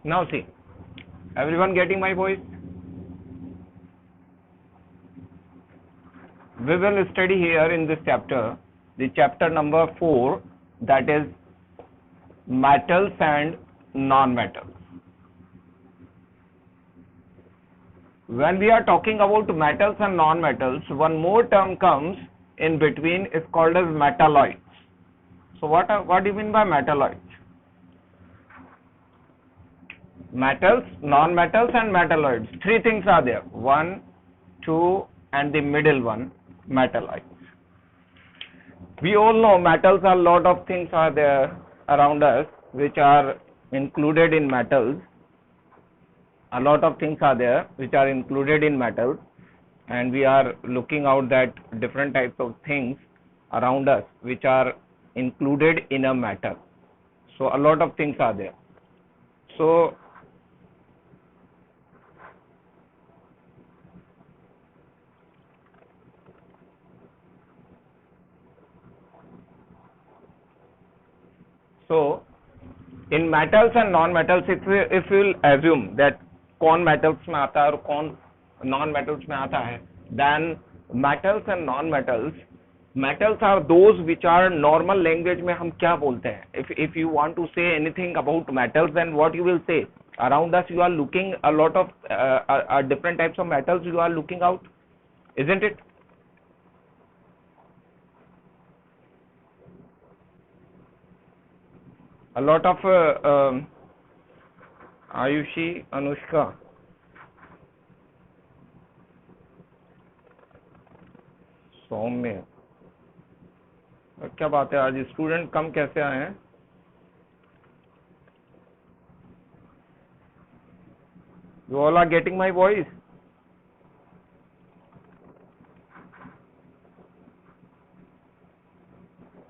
Now see, everyone getting my voice? We will study here in this chapter, the chapter number 4, that is metals and non-metals. When we are talking about metals and non-metals, one more term comes in between, is called as metalloids. So what do you mean by metalloids? Metals, non-metals and metalloids. Three things are there. 1, 2 and the middle one, metalloids. We all know metals, a lot of things are there around us which are included in metals. A lot of things are there which are included in metals, and we are looking out that different types of things around us which are included in a metal. So a lot of things are there. So in metals and non-metals, if we'll assume that कौन metals में आता है और कौन non-metals में आता है, then metals and non-metals, metals are those which are normal language में हम क्या बोलते हैं? If you want to say anything about metals, then what you will say? Around us you are looking a lot of different types of metals you are looking out, isn't it? A lot of Ayushi, Anushka, सौम्य, क्या बात है, आज student कम कैसे आए हैं? You all are getting my voice?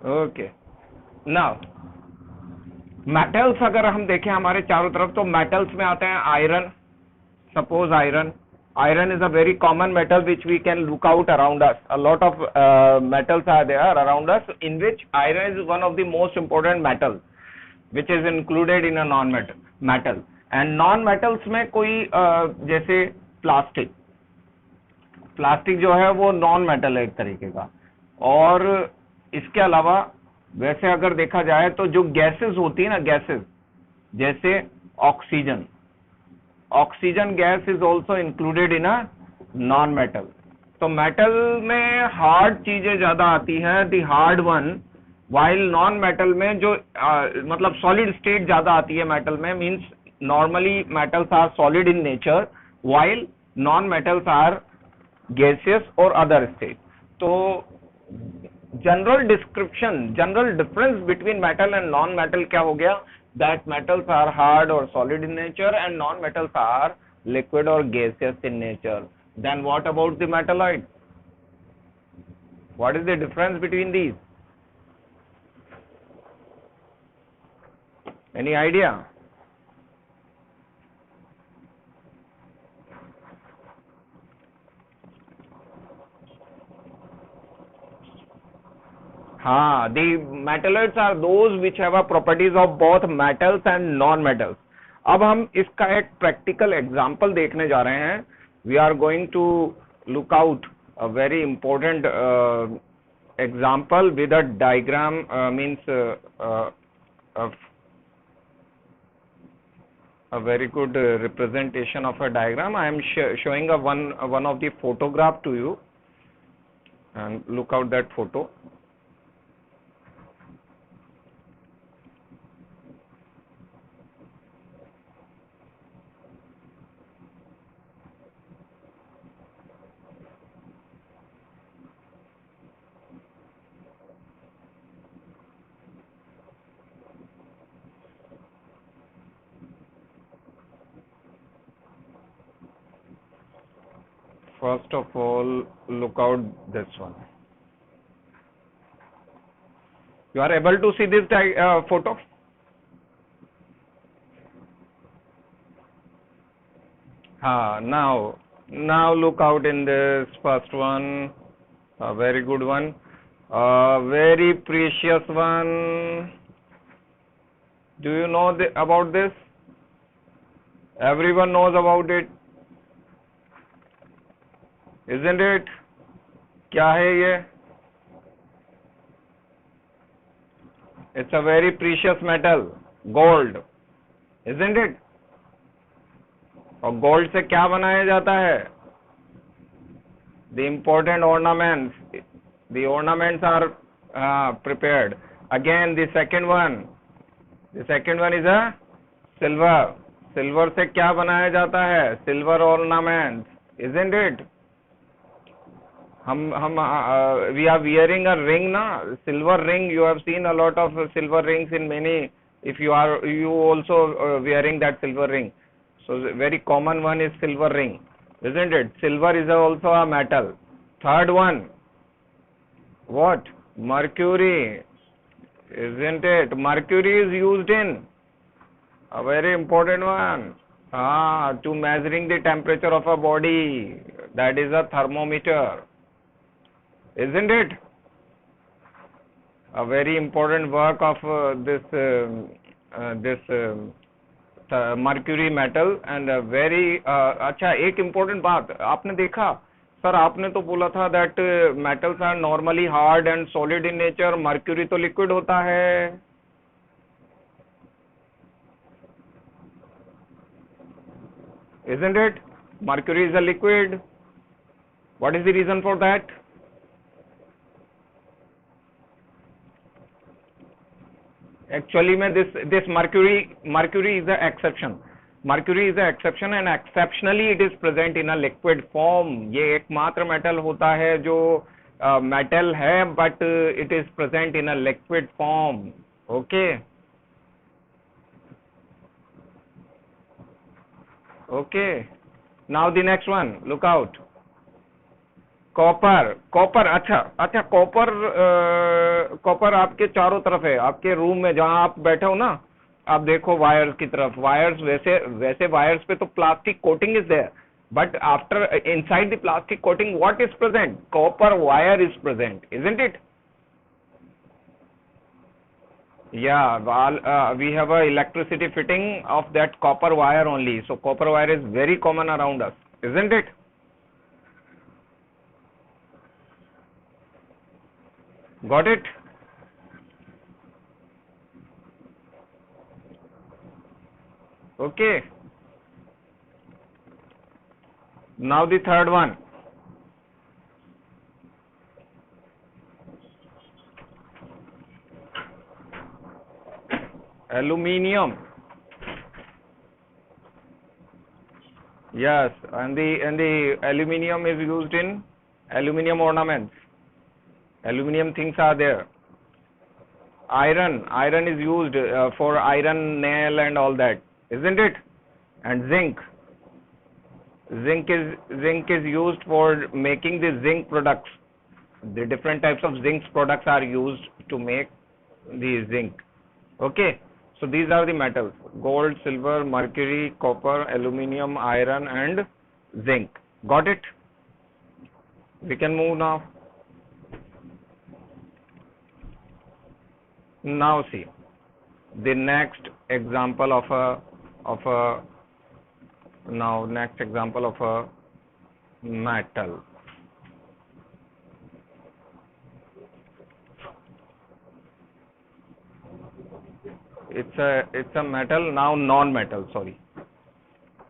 Okay. Now, metals अगर हम देखें हमारे चारों तरफ, तो मेटल्स में आते हैं iron. Suppose iron is a very common metal which we can look out around us. A lot of metals are there around us, in which iron is one of the most important metals which is included in a non-metal. And non-metals में कोई जैसे plastic जो है वो non-metal है एक तरीके का. और इसके अलावा वैसे अगर देखा जाए तो जो गैसेस होती है ना, गैसेस जैसे oxygen gas is also included in a non metal. तो मेटल में हार्ड चीजें ज्यादा आती हैं, दी hard one, while non metal में जो मतलब सॉलिड स्टेट ज्यादा आती है मेटल में. Means normally metals are solid in nature, while non metals are gaseous और अदर स्टेट. तो general difference between metal and non metal क्या हो गया? दैट मेटल्स आर हार्ड और solid in nature and non metals are liquid और gaseous in nature. Then what about the metalloid? What is the difference between these? Any idea? हाँ, the metalloids are those which have a properties of both metals and non-metals. अब हम इसका एक practical example देखने जा रहे हैं. We are going to look out a very important example with a diagram, a very good representation of a diagram. I am showing one of the photograph to you, and look out that photo. First of all, look out this one. You are able to see this photo? Now look out in this first one. A very good one. A very precious one. Do you know about this? Everyone knows about it, isn't it? क्या है ये? It's a very precious metal, gold, isn't it? और gold से क्या बनाया जाता है? The important ornaments. The ornaments are prepared. Again, the second one is a silver. Silver से क्या बनाया जाता है? Silver ornaments, isn't it? We are wearing a ring na, silver ring. You have seen a lot of silver rings in many. If you also wearing that silver ring, so the very common one is silver ring, isn't it? Silver is also a metal. Third one, what? Mercury, isn't it? Mercury is used in a very important one. To measuring the temperature of a body. That is a thermometer. Isn't it? A very important work of this mercury metal and a very अच्छा एक important बात आपने देखा sir आपने तो बोला था that metals are normally hard and solid in nature. mercury तो liquid होता है. Isn't it? Mercury is a liquid. What is the reason for that? Actually में this mercury is the exception. Mercury is the exception and exceptionally it is present in a liquid form. ये एकमात्र metal होता है जो metal है but it is present in a liquid form. Okay. Okay. Now the next one. Look out. Copper अच्छा copper आपके चारों तरफ है. आपके रूम में जहां आप बैठे हो ना आप देखो वायर्स की तरफ. वायर्स वैसे वायर्स पे तो plastic coating is there but after inside the plastic coating what is present? Copper wire is present, isn't it? We have a electricity fitting of that copper wire only. So copper wire is very common around us, isn't it? Got it? Okay. Now the third one. Aluminium. Yes, and the aluminium is used in aluminium ornaments. Aluminium things are there. Iron is used for iron nail and all that, isn't it? And zinc is used for making the zinc products. The different types of zinc products are used to make the zinc. Okay, so these are the metals: gold, silver, mercury, copper, aluminium, iron and zinc. Got it? We can move now. Now see the next example of a metal. It's a metal. Now non-metal, sorry.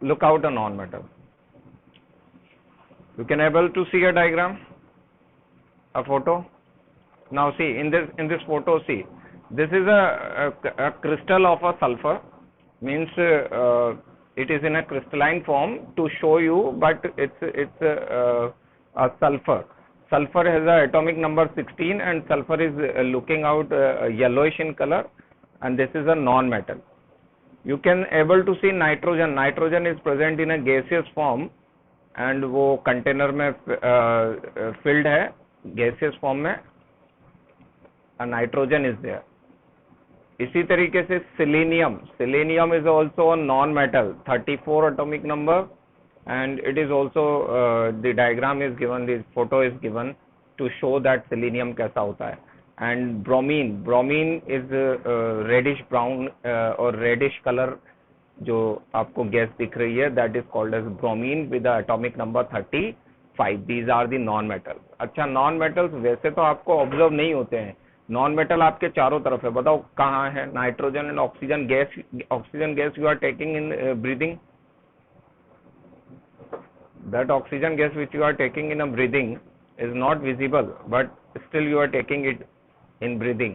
Look out a non-metal. You can able to see a diagram, a photo. Now see in this photo, see this is a crystal of a sulfur, means it is in a crystalline form to show you, but it's a sulfur. Sulfur has a atomic number 16 and sulfur is looking out yellowish in color, and this is a non-metal. You can able to see nitrogen. Nitrogen is present in a gaseous form and वो container में filled है gaseous form में, and nitrogen is there. इसी तरीके से selenium is also a non-metal, 34 atomic number, and it is also the diagram is given, this photo is given to show that selenium कैसा होता है. And bromine is reddish brown or reddish color जो आपको gas दिख रही है that is called as bromine with atomic number 35. These are the non metals. अच्छा, non metals वैसे तो आपको ऑब्जर्व नहीं होते हैं. नॉन मेटल आपके चारों तरफ है. बताओ कहाँ है? Nitrogen and oxygen gas. Oxygen gas you are taking in breathing. That oxygen gas which you are taking in a breathing is not visible, but still you are taking it in breathing,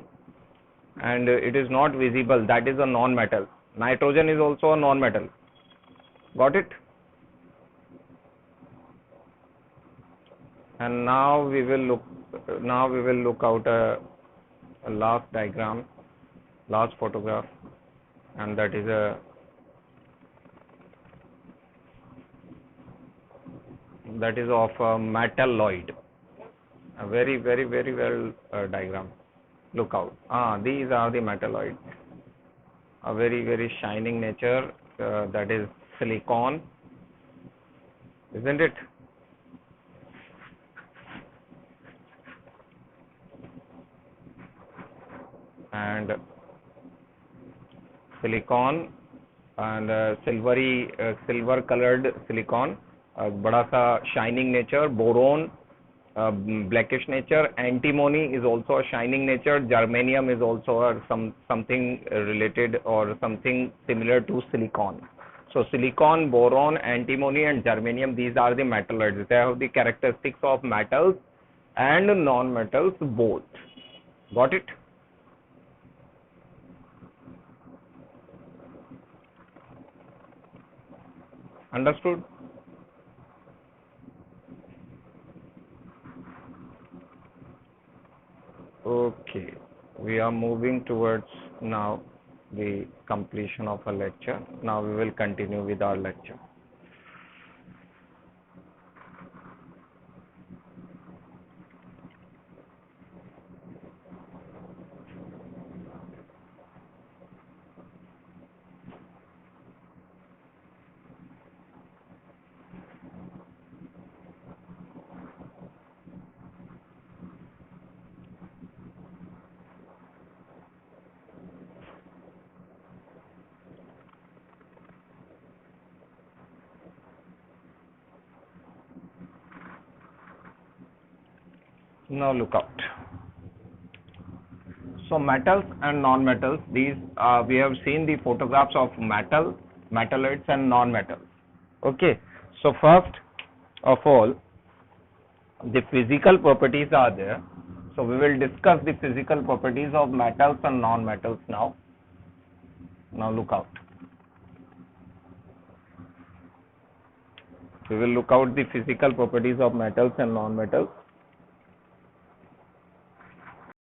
and it is not visible. That is a non-metal. Nitrogen is also a non-metal. Got it? And now we will look out a last diagram, last photograph, and that is of a metalloid. A very well diagram. Look out. These are the metalloids. A very shining nature. That is silicon, isn't it? And silicon and silver colored silicon, बड़ा सा shining nature. Boron, blackish nature. Antimony is also a shining nature. Germanium is also something related or something similar to silicon. So silicon, boron, antimony and germanium, these are the metalloids. They have the characteristics of metals and non-metals both. Got it? Understood? Okay, we are moving towards now the completion of a lecture. Now we will continue with our lecture. Now look out. So metals and non-metals, these we have seen the photographs of metalloids and non-metals. Okay, so first of all, the physical properties are there. So we will discuss the physical properties of metals and non-metals now. Now look out. We will look out the physical properties of metals and non-metals.